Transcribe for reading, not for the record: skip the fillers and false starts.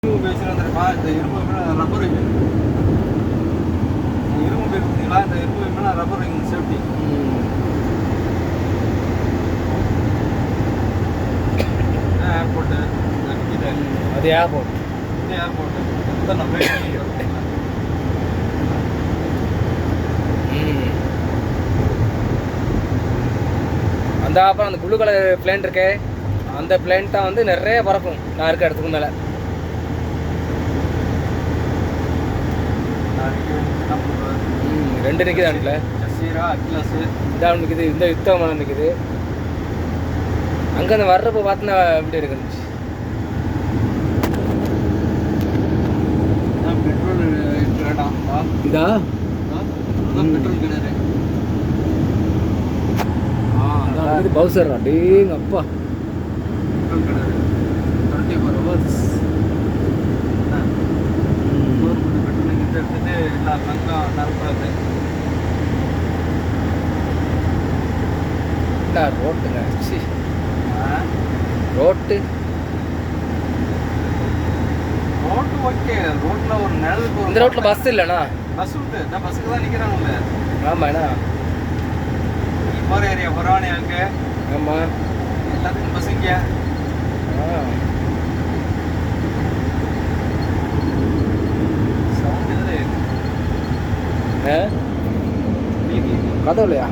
பேசுகிறேன் இந்த இரும்பு மேலே ரப்பர் வைக்கணும். இரும்பு பார்த்தீங்களா, இந்த இரும்பு மேலே ரப்பர் வைக்கணும் சேஃப்டி. ஏர்போர்ட்டு அது ஏர்போர்ட். இது ஏர்போர்ட்டு எத்தனை நம்ம அந்த அப்புறம் அந்த ப்ளூ கலர் பிளேன் இருக்கே, அந்த பிளேன் தான் வந்து நிறைய பறக்கும் நான் இருக்க இடத்துக்கு மேலே. ரெண்டு நிற்குது அண்டில், ஜசீரா அட்லஸ் இதாக நிற்குது, இந்த யுத்தம் மேலே நிற்குது. அங்கே அந்த வர்றப்போ பார்த்தா எப்படி இருக்குன்னு பெட்ரோல் இடம் இதா பெட்ரோல் கிணறு. இது பவுசர் அப்படிங்க அப்பா. பெட்ரோல் கிணறு 24 hours. பெட்ரோல் கிட்ட எடுத்துட்டு எல்லா தங்கம் நறுப்பாது. என்ன ரோட்டுங்க, ரோட்டு ரோட்டு ஓகே. ரோட்ல ஒரு நிழலுக்கு இந்த ரோட்டில் பஸ் இல்லைண்ணா. பஸ் விட்டு நான் பஸ்ஸுக்கு தான் நிற்கிறாங்கல்ல. ஆமாம் என்ன போகிற ஏரியா புறானே அங்கே. ஆமாம் எல்லாத்துக்கும் பஸ் இங்கே. சவுண்ட் இதில் கதவு இல்லையா?